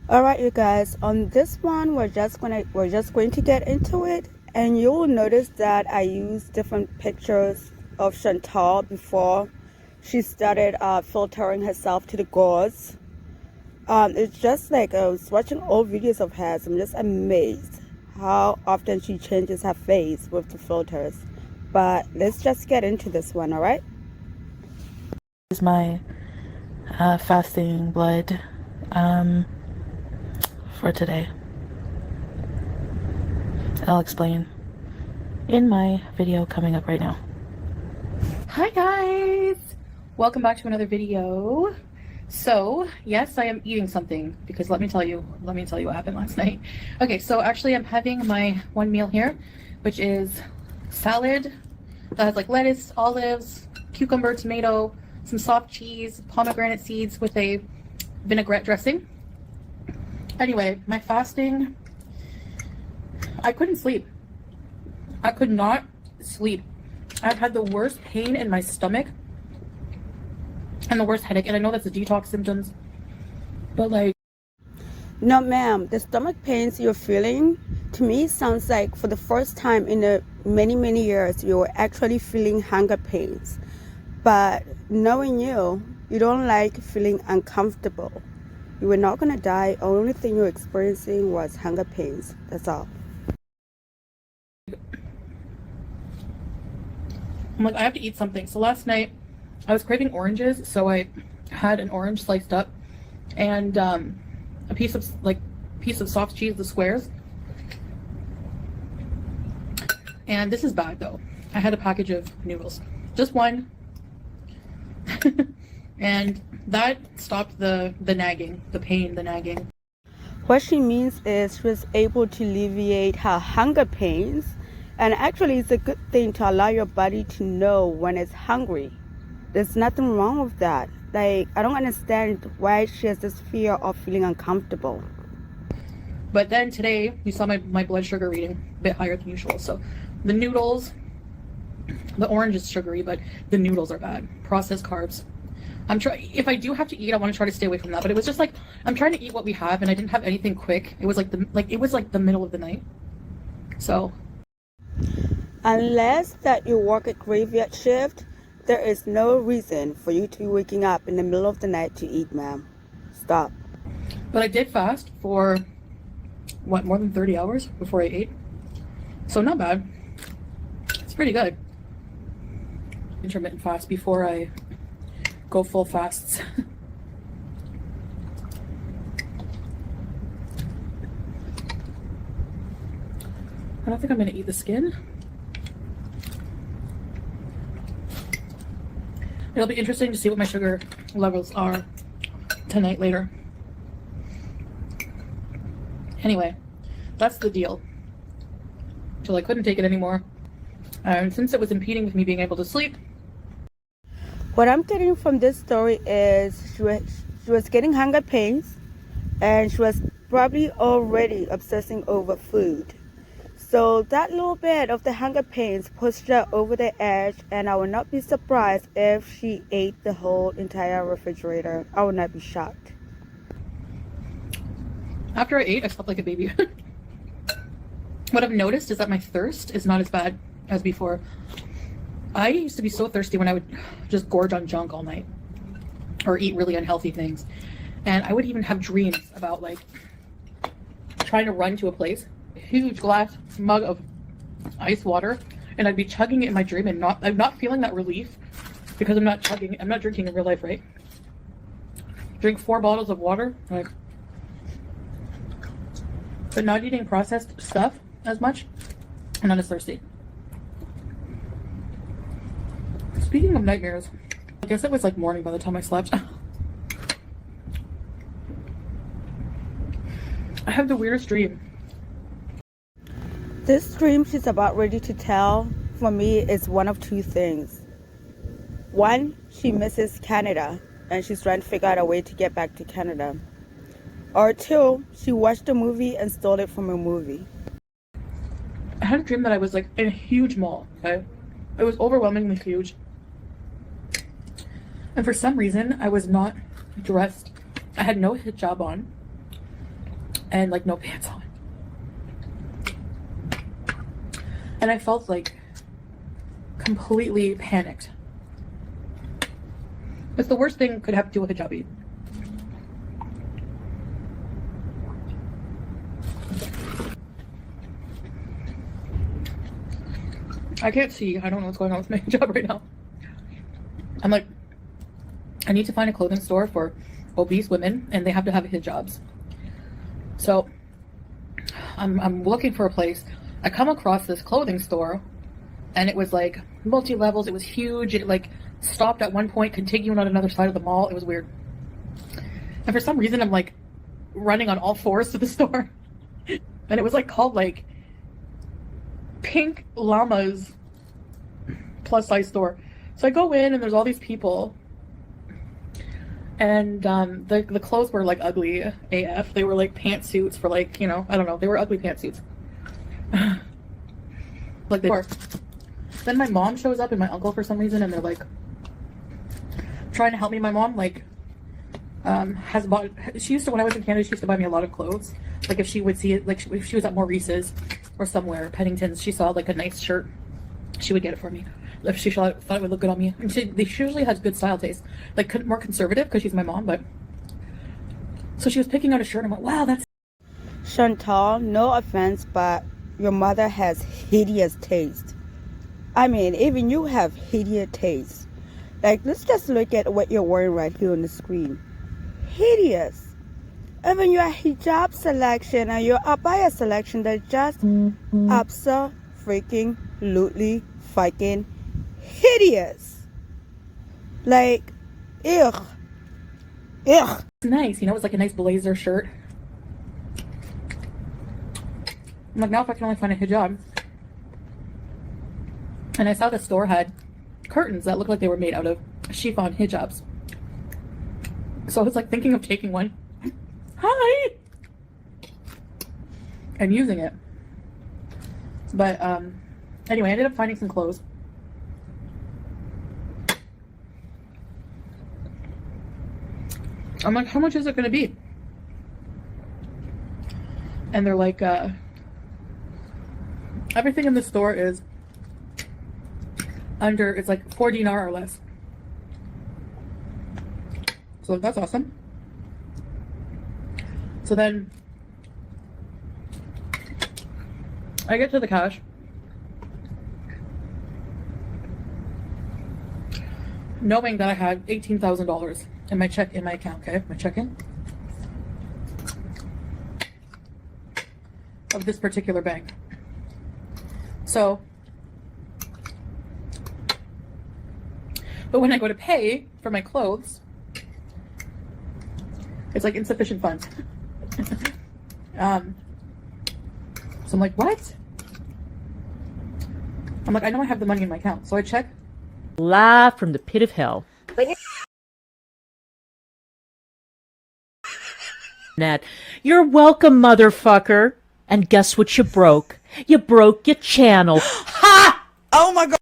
All right, you guys, on this one we're just going to get into it, and you will notice that I used different pictures of Chantal before she started filtering herself to the gauze. It's just like I was watching old videos of hers. I'm just amazed how often she changes her face with the filters. But let's just get into this one. All right, Is my fasting blood for today. I'll explain in my video coming up right now. Hi guys, welcome back to another video. So yes, I am eating something because let me tell you what happened last night. Okay, so actually I'm having my one meal here, which is salad that has like lettuce, olives, cucumber, tomato, some soft cheese, pomegranate seeds with a vinaigrette dressing. Anyway, my fasting, I couldn't sleep. I could not sleep. I've had the worst pain in my stomach and the worst headache, and I know that's the detox symptoms, but like, no, ma'am, the stomach pains you're feeling to me sounds like for the first time in a many years you're actually feeling hunger pains. But knowing you don't like feeling uncomfortable. You were not gonna die. Only thing you're experiencing was hunger pains. That's all. I'm like, I have to eat something. So last night I was craving oranges, so I had an orange sliced up and a piece of soft cheese, the squares. And this is bad though. I had a package of noodles, just one. And that stopped the nagging, the pain, the nagging. What she means is she was able to alleviate her hunger pains, and actually it's a good thing to allow your body to know when it's hungry. There's nothing wrong with that. Like, I don't understand why she has this fear of feeling uncomfortable. But then today you saw my blood sugar reading a bit higher than usual. So the noodles, the orange is sugary, but the noodles are bad. Processed carbs. If I do have to eat, I want to try to stay away from that. But it was just like, I'm trying to eat what we have, and I didn't have anything quick. It was like the middle of the night. So Unless that you work a graveyard shift, there is no reason for you to be waking up in the middle of the night to eat, ma'am. Stop. but I did fast for more than 30 hours before I ate. So not bad. It's pretty good. Intermittent fast before I go full fasts. I don't think I'm gonna eat the skin. It'll be interesting to see what my sugar levels are tonight later. Anyway, that's the deal. Till I couldn't take it anymore. And since it was impeding with me being able to sleep. What I'm getting from this story is she was getting hunger pains, and she was probably already obsessing over food. So that little bit of the hunger pains pushed her over the edge, and I would not be surprised if she ate the whole entire refrigerator. I would not be shocked. After I ate, I slept like a baby. What I've noticed is that my thirst is not as bad as before. I used to be so thirsty when I would just gorge on junk all night or eat really unhealthy things. And I would even have dreams about like trying to run to a place, a huge glass mug of ice water, and I'd be chugging it in my dream, and I'm not feeling that relief because I'm not drinking in real life, right? Drink 4 bottles of water, like, but not eating processed stuff as much. I'm not as thirsty. Speaking of nightmares, I guess it was like morning by the time I slept. I have the weirdest dream. This dream she's about ready to tell, for me, is one of two things. One, she misses Canada, and she's trying to figure out a way to get back to Canada. Or two, she watched a movie and stole it from a movie. I had a dream that I was like in a huge mall, okay? It was overwhelmingly huge. And for some reason, I was not dressed. I had no hijab on. and like no pants on. And I felt like completely panicked. It's the worst thing could have to do with a hijabi. I can't see. I don't know what's going on with my hijab right now. I'm like, I need to find a clothing store for obese women, and they have to have hijabs. So I'm looking for a place. I come across this clothing store, and it was like multi-levels. It was huge. It like stopped at one point, contiguous on another side of the mall. It was weird. And for some reason, I'm like running on all fours to the store, and it was like called like Pink Llamas plus size store. So I go in, and there's all these people, and the clothes were like ugly AF. They were like pantsuits for like, you know, I don't know. They were ugly pantsuits. Like they were. Then my mom shows up and my uncle for some reason, and they're like trying to help me. My mom like has bought. She used to, when I was in Canada, she used to buy me a lot of clothes. Like if she would see it, like if she was at Maurice's or somewhere, Pennington's, she saw like a nice shirt, she would get it for me if she thought it would look good on me. And she usually has good style taste, like more conservative because she's my mom. But so she was picking out a shirt, and I'm like, wow, that's Chantal, no offense, but your mother has hideous taste. I mean, even you have hideous taste. Like, let's just look at what you're wearing right here on the screen. Hideous. Even your hijab selection and your abaya selection, they're just abso-freaking-lutely fucking hideous. Like, ugh. Ugh. it's nice, you know. It's like a nice blazer shirt. I'm like, now if I can only find a hijab. And I saw the store had curtains that looked like they were made out of chiffon hijabs. So I was like thinking of taking one. Hi! And using it. But anyway, I ended up finding some clothes. I'm like, how much is it gonna be? And they're like, everything in the store is under, it's like 4 dinar or less. So that's awesome. So then I get to the cash, knowing that I had $18,000 in my account, okay? My check-in of this particular bank. So, but when I go to pay for my clothes, it's like insufficient funds. So I'm like, what? I'm like, I know I have the money in my account. So I check. Live from the pit of hell. That you're welcome, motherfucker. And guess what you broke? You broke your channel. Ha! Oh my God.